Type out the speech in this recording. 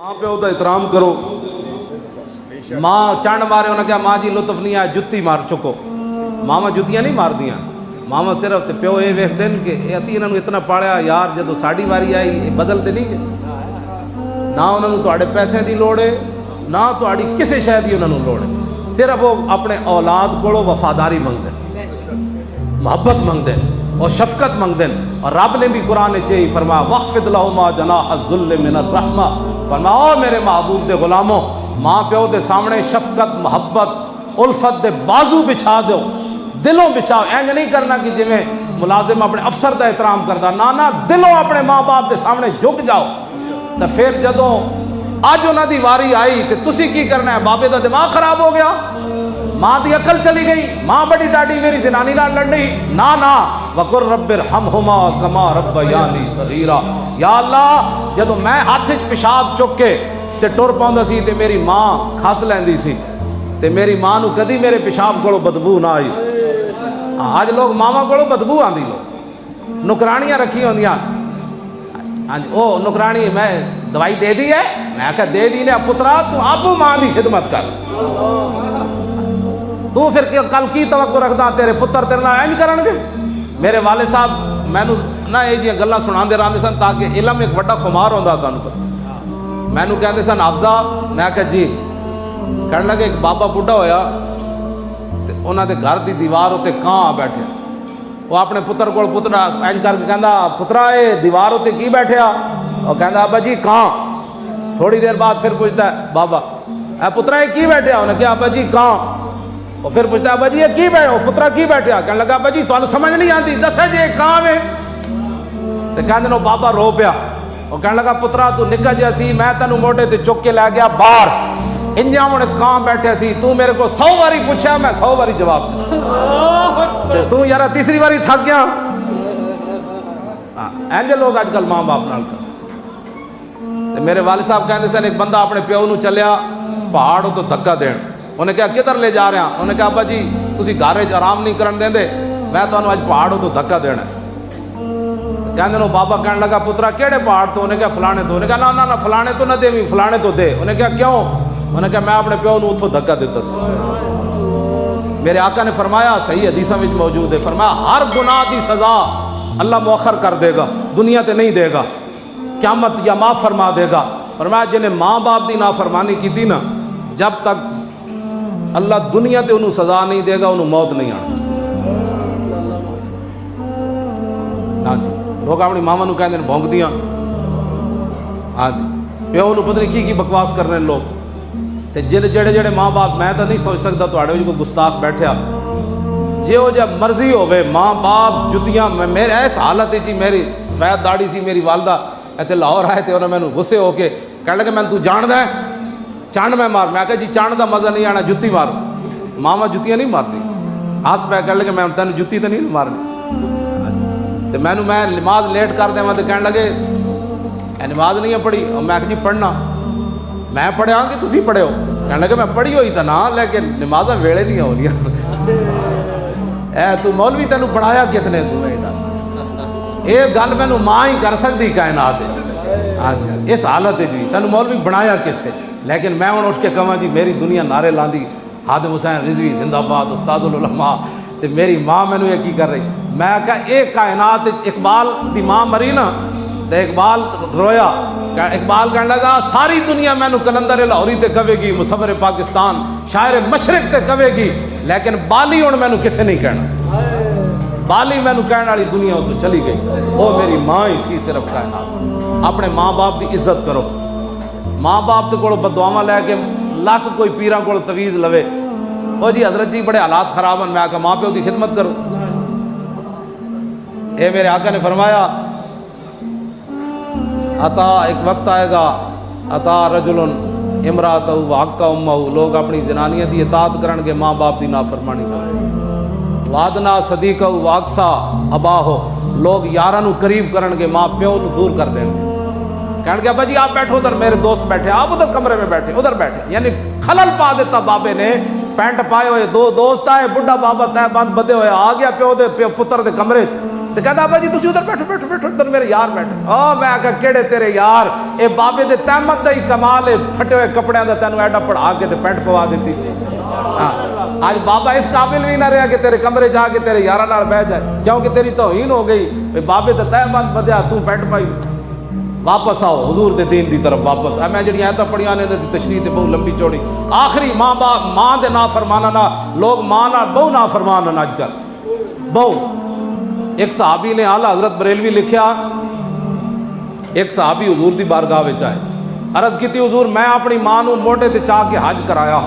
माँ प्यो का एहतराम करो। माँ चंड मारे उन्हें क्या माँ जी लुत्फ नहीं आया जुत्ती मार चुको। मावा जुत्तियां नहीं मार दियां, मावा सिर्फ ते प्यो ये वेखते हैं कि असी इन्होंने इतना पालिया यार जो साड़ी वारी आई ये बदलते नहीं है। ना उन्होंने तुहाडे पैसे की लोड़ है ना तुहाडी किसी शय की उन्होंने लोड़ है। सिर्फ वो अपने औलाद को वफादारी मंगते, मोहब्बत मंगते और शफकत मंगते। और रब ने भी कुरान च फरमाया वख्फिद लहुमा जनाह ज़ुल्ल मिनर रहमा, फरमाओ मेरे महबूब दे गुलामों माँ प्यो के सामने शफकत मोहब्बत उल्फत दे बाजू बिछा दो, दिलों बिछाओ। इंज नहीं करना कि जिमें मुलाजिम अपने अफसर का एहतराम करता, ना ना दिलों अपने माँ बाप के सामने झुक जाओ। तो फिर जदों अज उन्होंने वारी आई तो तुसी की करना है? बाबे का दिमाग खराब हो गया, माँ की अकल चली गई, माँ बड़ी डाटी मेरी जनानी नाल लड़नी। ना ना वकुर रब्बिर हमहुमा कमा रब्बयानी सगीरा। या अल्लाह जदों मैं हाथ च पेशाब चुक के ते टुर पाउंदा सी ते मेरी माँ खस लैंदी सी ते मेरी माँ नूं कदी मेरे पेशाब कोलों बदबू ना आई। अज लोग मावां कोलों बदबू आंदी, लोग नुकरानियां रखी होंदियां। हाँ जी ओ नुकरानी मैं दवाई दे दी है, मैं क्या दे दी ने पुत्रा तू आपू माँ की खिदमत कर, तू फिर कल की तवक्को रखदा तेरे पुत्र तेरे नाल इंज करनगे। मेरे वाले साहब मैनू ना ये जी गल्लां सुणांदे रहंदे सन ताकि इलम एक बड़ा खुमार होंदा तुहानूं पता। मैनू कहते सन हाफजा, मैं कहा जी, कहने लगे एक बाबा बुढ़ा होया ते उन्होंने घर की दीवार उत्ते कां आ बैठे। वो अपने पुत्र को पुत्रा इंज करके कहंदा पुत्रा ये दीवार उत्ते की बैठा? और कहंदा अब्बा जी कां। थोड़ी देर बाद फिर पूछता है बाबा ए पुत्रा ये की बैठा? उन्हें कहा अब्बा जी कां। और फिर पूछता अब्बा जी ये की बैठा? पुत्रा की बैठा? कहने लगा अब्बा जी तुहानूं समझ नहीं आती, दसा जे कां वे। तो कहंदे बाबा रो पिया और कहने लगा पुत्रा तू निक्का जिहा सी, मैं तेनू मोढे ते चुक के लै गया बाहर, इंजा हुण कां बैठे सी, तू मेरे को 100 बारी पूछा मैं 100 बारी जवाब दिता, तू यार तीसरी बारी थक गया। इंज लोग अजकल माँ बाप नाल कर। मेरे वाले साहब कहते सन एक बंदा अपने प्यो नूं चलिया पहाड़ तो धक्का देन, उन्हें कहा किधर ले जा रहे हैं? उन्हें कहा अब्बा जी तुसीं घर च आराम नहीं करन देंदे, मैं तुहानूं अज पहाड़ तो धक्का देना। कहते बाबा कहने लगा पुत्रा केड़े पहाड़ तो? उन्हें क्या फलाने तो? उन्हें कहा ना ना ना फलाने तो ना देवी, फलाने तो दे। उन्हें क्या क्यों? उन्हें कहा मैं अपने प्यो नूं उत्थों धक्का दिता सी। मेरे आका ने फरमाया सही हदीसां विच मौजूद है, फरमाया हर गुनाह की सज़ा अल्लाह मुअख्खर कर देगा, दुनिया ते नहीं देगा, क़यामत या माफ़ फरमा देगा। फरमाया जिन्हें माँ बाप की नाफरमानी की थी ना, जब तक अल्लाह दुनिया ते उन्होंने सज़ा नहीं देगा उन्होंने मौत नहीं आनी। हाँ जी लोग अपनी मावां नूं कहंदे भौंकदियां। हाँ जी प्यो नूं पता नहीं की बकवास करने लोग। तो जेड़े जेड़े माँ बाप, मैं तो नहीं सोच सकता तुहाडे विच कोई गुस्ताख बैठा जो जब मर्जी होवे, माँ बाप जुतियां मेरे इस हालत ही मेरी सफेद दाढ़ी सी, मेरी वालदा इत्थे लाहौर आए तो उन्हें मैनू गुस्से होके कह लगे मैं तू जानदा है चंड मैं मार। मैं कहा जी चंड का मज़ा नहीं आना, जुत्ती मार। मावा जुत्तियां नहीं मारती, हस पै कह लगे मैं तेन जुत्ती तो नहीं मारनी। तो मैनू मैं नमाज लेट कर देव तो कह लगे नमाज नहीं है पढ़ी। और मैं जी पढ़ना मैं पढ़िया कि तुसी पढ़े हो? कह लगे मैं पढ़ी हुई तो ना, लेकिन नमाजा वेले नहीं हो रही। तू मौलवी तेनू बनाया किसने? तू ये गल मैनू माँ ही कर सकती कायनात। इस हालत जी तेन मौलवी बनाया किसे? लेकिन मैं हूँ उठ के कहा जी मेरी दुनिया नारे लाँदी खादिम हुसैन रिजवी जिंदाबाद उस्तादुल उलमा, तो मेरी माँ मैनू ये की कर रही। मैं कहा ये कायनात इकबाल की माँ मरी ना तो इकबाल रोया। इकबाल कहने लगा सारी दुनिया मैनू कलंदर लाहौरी ते कवेगी, मुसव्विर पाकिस्तान शायर मशरक ते कवेगी, लेकिन बाली हुण मैनू किसे नहीं कहना। बाली मैनू कहने वाली दुनिया तो चली गई, वो मेरी माँ ही सी सिर्फ कायनात। अपने माँ बाप की इज्जत करो। माँ बाप को बदुआवां लैके लख कोई पीर को तवीज़ लवे, ओ जी हजरत जी बड़े हालात खराब हैं, मैं आखा माँ प्यो की खिदमत करो। ये मेरे आका ने फरमाया अता एक वक्त आएगा अता रजुलन इमरातहु व हक्का उम्महु, लोग अपनी जनानियां की इताअत करनगे, माँ बाप की नाफरमानी करेंगे। वादना सदीकहु व अक्सा अबाहो, लोग यारां नूं करीब करनगे, माँ प्यो नूं दूर कर देंगे। कहने अब्बा जी आप बैठो उधर, मेरे दोस्त बैठे, आप उधर कमरे में बैठे, उधर बैठे। यानी खलल पा देता बाबे ने। पैंट पाए हुए दो दोस्त आए, बुढ़ा बाबा तय बंद बदे हुए आ गया प्यो दे पुत्र दे कमरे تو کہتا ابا جی تسی ادھر بیٹھو بیٹھو بیٹھو ادھر میرے یار بیٹھے میں آکھا کیڑے تیرے یار اے بابے دے تحمد دا ہی کمال ہے پھٹے ہوئے کپڑیاں دا تینوں ایڈا پڑھا کے تے پینٹ پوا دیتی آج بابا اس قابل بھی نہ رہا کہ تیرے کمرے جا کے تیرے یارہ نال بیٹھ جائے کیونکہ تیری توہین ہو گئی بابے دے تحمد بدیا تو پینٹ پائی واپس آؤ حضور دے دین دی طرف واپس میں جڑی آیتاں پڑھیاں نے دی تشریح تے بہت لمبی چوڑی آخری ماں باپ ماں دے نافرمانا نا لوگ ماں نال بہو نافرمان آج کل بہو ایک صحابی نے اعلیٰ حضرت بریلوی لکھیا ایک صحابی حضور دی بارگاہ وچ آئے عرض کیتی حضور میں اپنی ماں نو موٹے تے چاہ کے حج کرایا